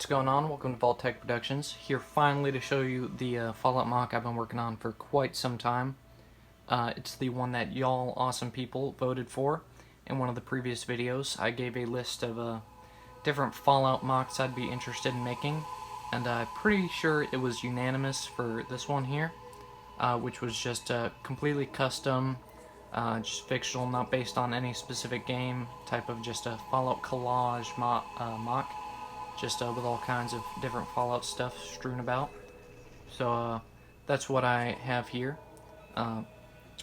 going on? Welcome to Vault-Tec Productions. Here finally to show you the Fallout Moc I've been working on for quite some time. It's the one that y'all awesome people voted for. In one of the previous videos, I gave a list of different Fallout Mocs I'd be interested in making, and I'm pretty sure it was unanimous for this one here, which was just completely custom, just fictional, not based on any specific game, type of just a Fallout collage mock. Just with all kinds of different Fallout stuff strewn about. So that's what I have here.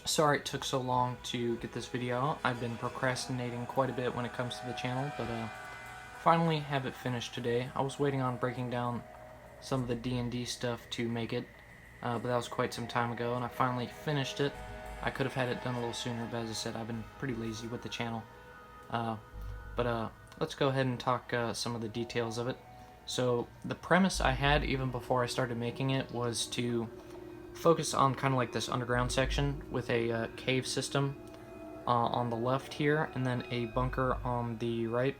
Sorry it took so long to get this video out. I've been procrastinating quite a bit when it comes to the channel, but finally have it finished today. I was waiting on breaking down some of the D&D stuff to make it, but that was quite some time ago, and I finally finished it. I could have had it done a little sooner, but as I said, I've been pretty lazy with the channel. Let's go ahead and talk some of the details of it. So the premise I had even before I started making it was to focus on kind of like this underground section with a cave system on the left here, and then a bunker on the right.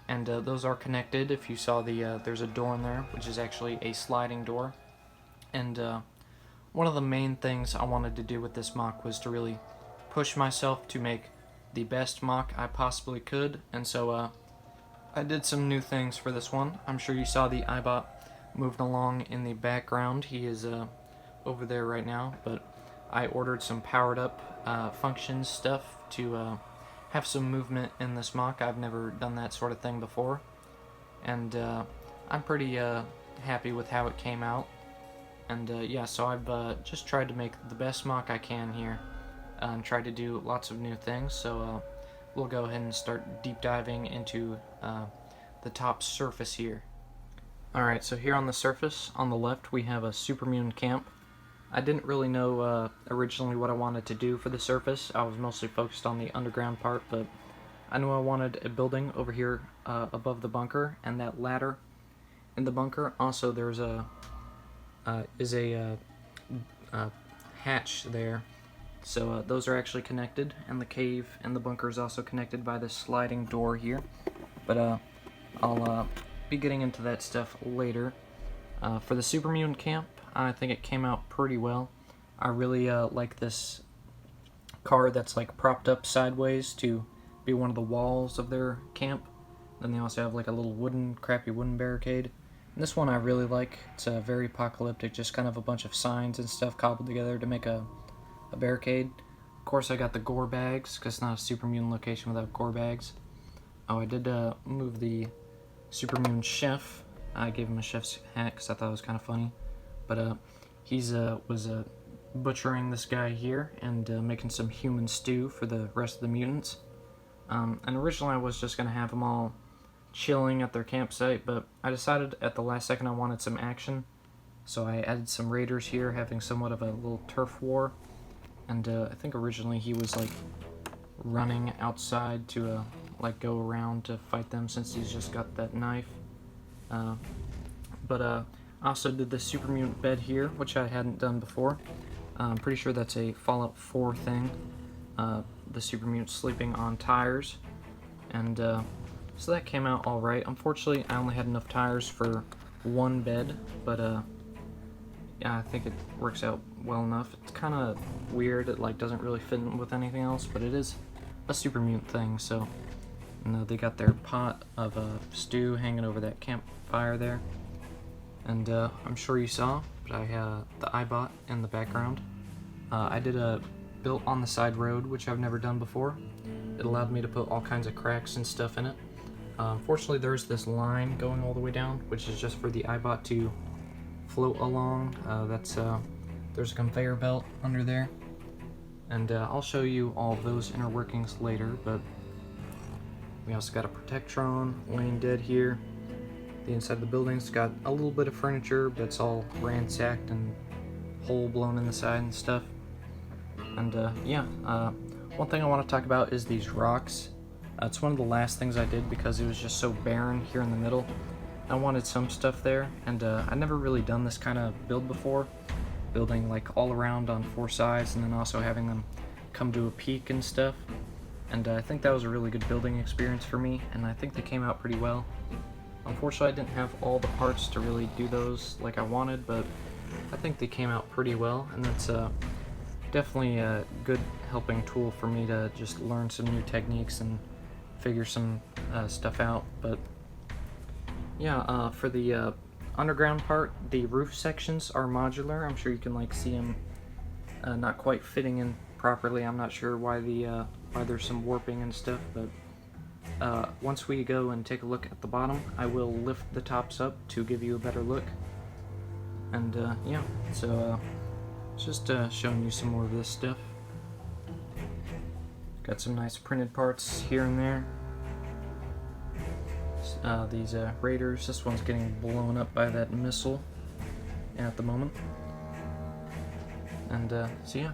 And those are connected. If you saw there's a door in there, which is actually a sliding door. And one of the main things I wanted to do with this mock was to really push myself to make the best mock I possibly could, and so I did some new things for this one. I'm sure you saw the iBot moving along in the background. He is over there right now, but I ordered some powered up functions stuff to have some movement in this mock. I've never done that sort of thing before, and I'm pretty happy with how it came out. And yeah, so I've just tried to make the best mock I can here, and tried to do lots of new things. So we'll go ahead and start deep diving into the top surface here. Alright, so here on the surface, on the left, we have a Supermune camp. I didn't really know originally what I wanted to do for the surface. I was mostly focused on the underground part, but I knew I wanted a building over here above the bunker, and that ladder in the bunker. Also, there's a hatch there. So those are actually connected, and the cave and the bunker is also connected by this sliding door here. But I'll be getting into that stuff later. For the Supermune camp, I think it came out pretty well. I really like this car that's like propped up sideways to be one of the walls of their camp. Then they also have like a little crappy wooden barricade. And this one I really like. It's very apocalyptic, just kind of a bunch of signs and stuff cobbled together to make a barricade. Of course, I got the gore bags, because it's not a Supermune location without gore bags. Oh, I did move the Supermune chef. I gave him a chef's hat because I thought it was kind of funny. But he's was butchering this guy here and making some human stew for the rest of the mutants. And originally I was just going to have them all chilling at their campsite, but I decided at the last second I wanted some action. So I added some raiders here, having somewhat of a little turf war. And I think originally he was like running outside to like go around to fight them, since he's just got that knife. But I also did the Supermune bed here, which I hadn't done before. I'm pretty sure that's a Fallout 4 thing. The Supermune sleeping on tires. And so that came out alright. Unfortunately, I only had enough tires for one bed, but yeah, I think it works out well enough. It's kind of weird, it like doesn't really fit in with anything else, but it is a Supermune thing. So they got their pot of stew hanging over that campfire there, and I'm sure you saw, but I had the iBot in the background. I did a built on the side road, which I've never done before. It allowed me to put all kinds of cracks and stuff in it. Unfortunately, there's this line going all the way down, which is just for the iBot to float along. There's a conveyor belt under there, and I'll show you all of those inner workings later. But we also got a Protectron laying dead here. The inside of the building's got a little bit of furniture, but it's all ransacked and hole blown in the side and stuff. And yeah, one thing I want to talk about is these rocks. It's one of the last things I did because it was just so barren here in the middle. I wanted some stuff there, and I've never really done this kind of build before. Building like all around on 4 sides, and then also having them come to a peak and stuff. And I think that was a really good building experience for me, and I think they came out pretty well. Unfortunately, I didn't have all the parts to really do those like I wanted, but I think they came out pretty well, and that's definitely a good helping tool for me to just learn some new techniques and figure some stuff out. But yeah, for the underground part, the roof sections are modular. I'm sure you can like see them not quite fitting in properly. I'm not sure why why there's some warping and stuff, but once we go and take a look at the bottom, I will lift the tops up to give you a better look. And yeah, so just showing you some more of this stuff. Got some nice printed parts here and there. These raiders, this one's getting blown up by that missile at the moment. And so yeah,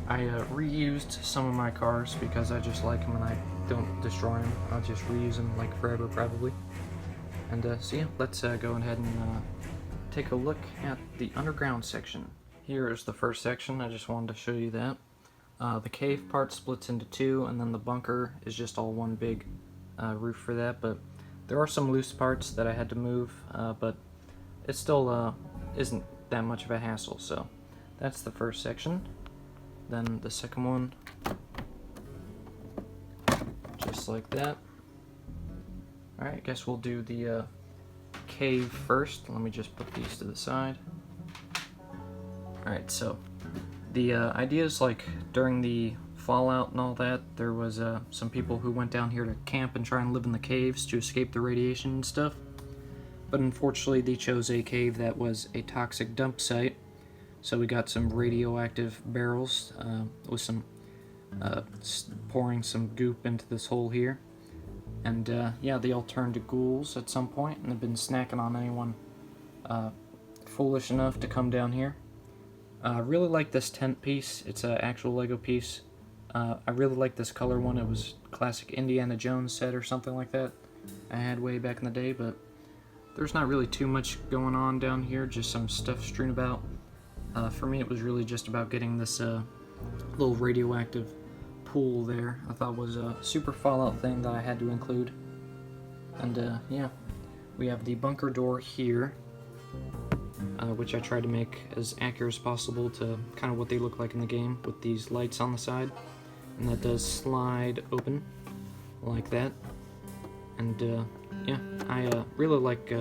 I reused some of my cars because I just like them and I don't destroy them. I'll just reuse them like forever probably. And so yeah, let's go ahead and take a look at the underground section. Here is the first section. I just wanted to show you that. The cave part splits into two, and then the bunker is just all one big roof for that, but there are some loose parts that I had to move, but it still isn't that much of a hassle. So that's the first section. Then the second one, just like that. Alright, I guess we'll do the cave first. Let me just put these to the side. Alright, so the idea is like during the Fallout and all that, there was some people who went down here to camp and try and live in the caves to escape the radiation and stuff. But unfortunately, they chose a cave that was a toxic dump site. So we got some radioactive barrels with some pouring some goop into this hole here. And yeah, they all turned to ghouls at some point and have been snacking on anyone foolish enough to come down here. I really like this tent piece. It's an actual Lego piece. I really like this color one. It was classic Indiana Jones set or something like that I had way back in the day, but there's not really too much going on down here, just some stuff strewn about. For me, it was really just about getting this little radioactive pool there. I thought was a super Fallout thing that I had to include. And yeah, we have the bunker door here, which I tried to make as accurate as possible to kind of what they look like in the game with these lights on the side. And that does slide open like that. And yeah, I really like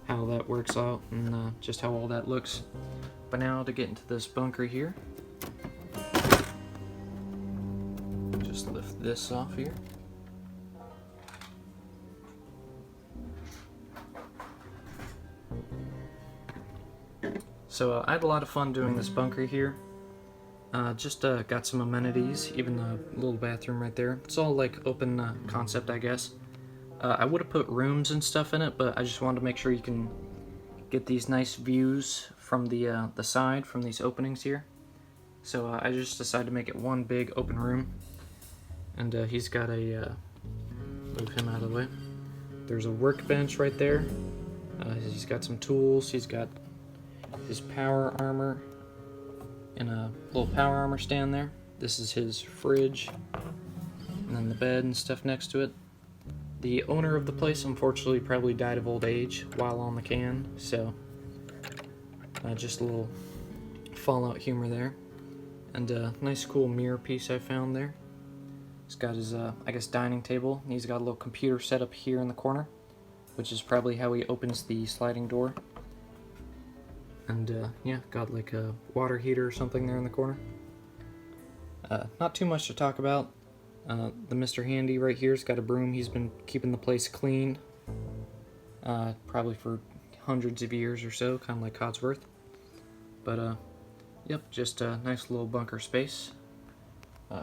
how that works out and just how all that looks. But now to get into this bunker here, just lift this off here. So I had a lot of fun doing this bunker here. Just got some amenities, even a little bathroom right there. It's all like open concept, I guess. I would have put rooms and stuff in it, but I just wanted to make sure you can get these nice views from the side, from these openings here. So I just decided to make it one big open room. And he's got a, move him out of the way. There's a workbench right there. He's got some tools. He's got his power armor and a little power armor stand there. This is his fridge, and then the bed and stuff next to it. The owner of the place unfortunately probably died of old age while on the can, so just a little Fallout humor there. And a nice cool mirror piece I found there. He's got his, I guess, dining table. He's got a little computer set up here in the corner, which is probably how he opens the sliding door. And yeah, got like a water heater or something there in the corner. Not too much to talk about. The Mr. Handy right here's got a broom. He's been keeping the place clean, probably for hundreds of years or so, kind of like Codsworth. But yep, just a nice little bunker space.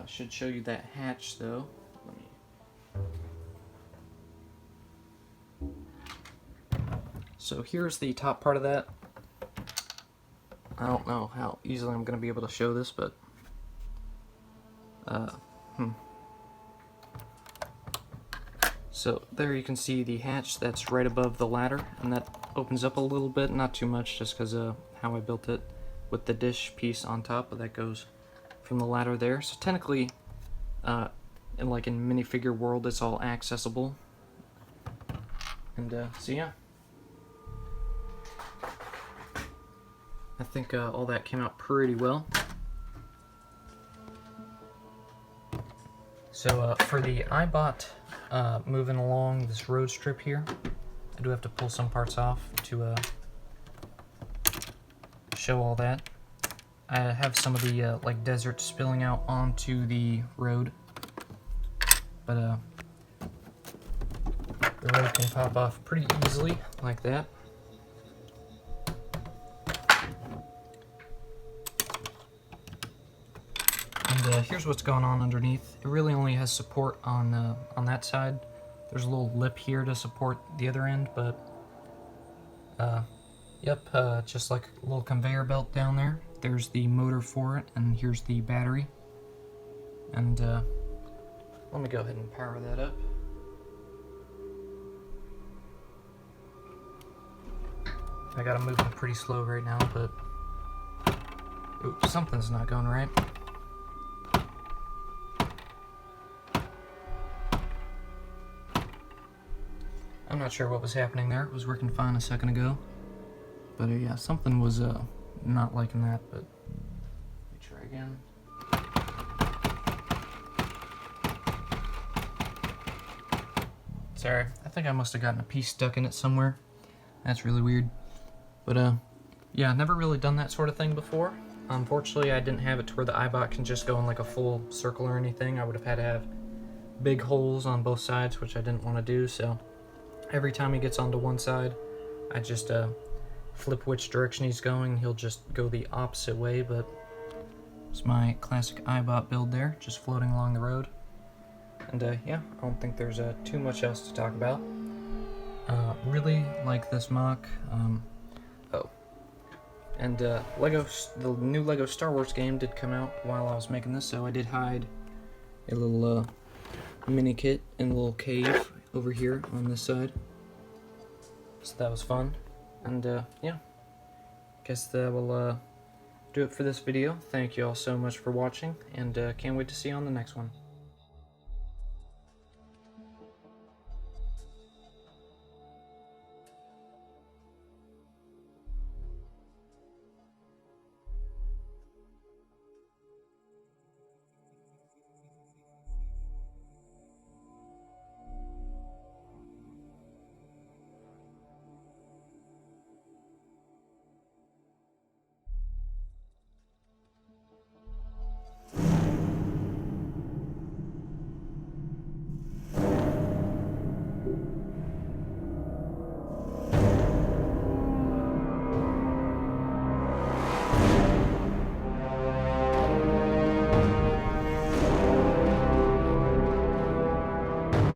Should show you that hatch though. So here's the top part of that. I don't know how easily I'm going to be able to show this, but So there you can see the hatch that's right above the ladder, and that opens up a little bit, not too much, just because of how I built it with the dish piece on top, but that goes from the ladder there. So technically, in minifigure world, it's all accessible. And so yeah, I think all that came out pretty well. So for the iBot moving along this road strip here, I do have to pull some parts off to show all that. I have some of the like desert spilling out onto the road, but the road can pop off pretty easily like that. And here's what's going on underneath. It really only has support on that side. There's a little lip here to support the other end, but yep, just like a little conveyor belt down there. There's the motor for it, and here's the battery. And let me go ahead and power that up. I gotta move it pretty slow right now, but oops, something's not going right. I'm not sure what was happening there. It was working fine a second ago. But yeah, something was not liking that, but let me try again. Sorry, I think I must have gotten a piece stuck in it somewhere. That's really weird. But yeah, I've never really done that sort of thing before. Unfortunately, I didn't have it to where the iBot can just go in like a full circle or anything. I would have had to have big holes on both sides, which I didn't want to do, so every time he gets onto one side, I just flip which direction he's going. He'll just go the opposite way, but it's my classic iBot build there, just floating along the road. And yeah, I don't think there's too much else to talk about. Really like this Moc. Oh, and the new Lego Star Wars game did come out while I was making this, so I did hide a little mini kit in a little cave over here on this side. So that was fun. And yeah, guess that will do it for this video. Thank you all so much for watching, and can't wait to see you on the next one.